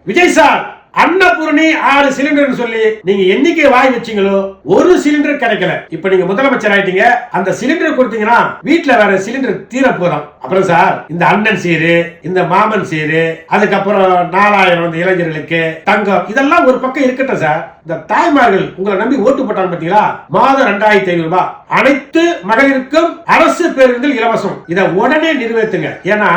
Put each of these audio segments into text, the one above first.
Vijay sir Annapurani 6 cylinder சொல்லி நீங்க எண்ணிக்கை வாய் வச்சீங்களோ ஒரு சிலிண்டர் கிடைக்கல. இப்ப நீங்க முதலமைச்சர் ஆயிட்டீங்க, அந்த சிலிண்டர் கொடுத்தீங்கன்னா வீட்டுல வேற சிலிண்டர் தீர போதும். அப்புறம் சார் இந்த அண்ணன் சீரு, இந்த மாமன் சீரு, அதுக்கப்புறம் 4000 இளைஞர்களுக்கு தங்கம், இதெல்லாம் ஒரு பக்கம் இருக்கட்டும் சார். இந்த தாய்மார்கள் உங்களை நம்பி ஓட்டு போட்டாங்க பாத்தீங்களா, மாதம் 2500 ரூபாய் அனைத்து மகளிருக்கும் அரசு பேருந்தில் இலவசம். இத உடனே நிறைவேற்றுங்க. ஏன்னா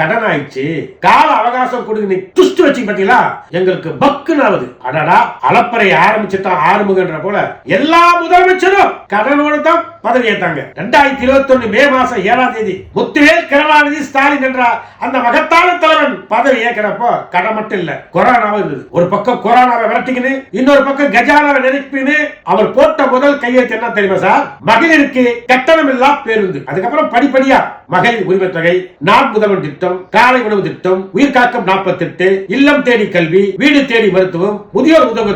கடன் ஆயிடுச்சு, கால அவகாசம் கொடுங்க. துஷ்டு வச்சு பாத்தீங்களா, எங்களுக்கு பக்குனாவது. அடடா, அலப்பறை ஆரம்பிச்சுட்டா ஆறுமுகன்ற போல எல்லா முதலமைச்சரும் கடனோடு தான் பதவி ஏற்றாங்க. 2021 மே மாசம் 7ஆம் தேதி முத்துவேல் கருணாநிதி ஸ்டாலின் என்ற அந்த மகத்தான தலைவன் பதவி ஏற்கிறப்போ கடன் மட்டும் இல்ல, கொரோனாவும் இருந்தது. ஒரு பக்கம் கொரோனாவை விரட்டிக்கின்னு, இன்னொரு பக்கம் கஜானாவை நெருப்பின்னு அவர் போட்ட முதல் கையெழுத்து என்ன தெரியுமா சார்? மகளிருக்கு கட்டணம் இல்லா பேருந்து. அதுக்கப்புறம் படிப்படியா மகளிர் உரிமை தொகை, நாட் முதல்வன் திட்டம், காலை உணவு திட்டம், உயிர் காக்கும் 48, இல்லம் தேடி கல்வி, வீடு தேடி மருத்துவம், முதியோர் உதவி,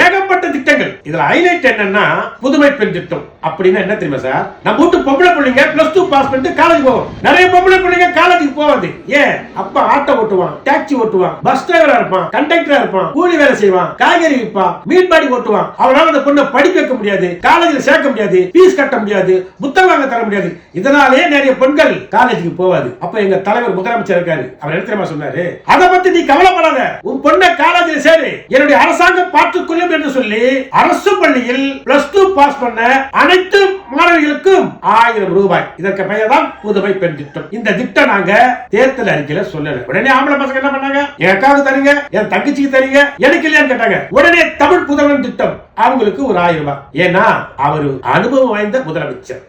ஏகப்பட்ட திட்டங்கள். இதுல ஹைலைட் என்னன்னா புதுமை பெண் திட்டம். அப்படின்னு என்ன தெரியுமா சார்? நம்ம வீட்டு பொம்பளை பிள்ளைங்க +2 பாஸ் பண்ணிட்டு காலேஜ் போவோம். நிறைய பொம்பளை பிள்ளைங்க காலேஜுக்கு போவாது. ஏன்? அப்பா ஆட்டோ ஓட்டுவான், டாக்ஸி ஓட்டுவான், பஸ் டிரைவரா இருப்பான், கண்டக்டரா இருப்பான், கூலி வேலை செய்வான், காய்கறி விற்பான், மீன்பாடி ஓட்டுவான். அவனால அந்த பொண்ணை படிக்க வைக்க முடியாது, காலேஜில் சேர்க்க முடியாது, ஃபீஸ் கட்ட முடியாது, புத்தகம் வாங்க தர முடியாது. இதனாலே நிறைய பெண்கள் காலேஜுக்கு போவாது. அப்ப எங்க தலைவர் முதலமைச்சர் இருக்காரு, அவர் என்ன தெரியுமா சொன்னாரு? அதை பத்தி நீ கவலைப்படாத, உன் பொண்ணை காலேஜில் சேரு, என்னுடைய அரசாங்கம் பார்த்துக் கொள்ளும் என்று சொல்லி அரசு பள்ளியில் +2 பாஸ் பண்ண அனைத்து மாணவிகளுக்கும் 1000 ரூபாய். இதற்கு பெயர் தான் புதுமை பெண் திட்டம். இந்த திட்டம் நாங்க தேர்தல் அறிக்கையில சொல்லல. உடனே ஆம்பளை பசங்க என்ன பண்ணாங்க? என் அக்காவுக்கு தரீங்க, என் தங்கச்சிக்கு தரீங்க, எனக்கு இல்லையான்னு கேட்டாங்க. உடனே தமிழ் புதல்வன் திட்டம் அவங்களுக்கு ஒரு 1000 ரூபாய். ஏன்னா அவர் அனுபவம் வாய்ந்த முதலமைச்சர்.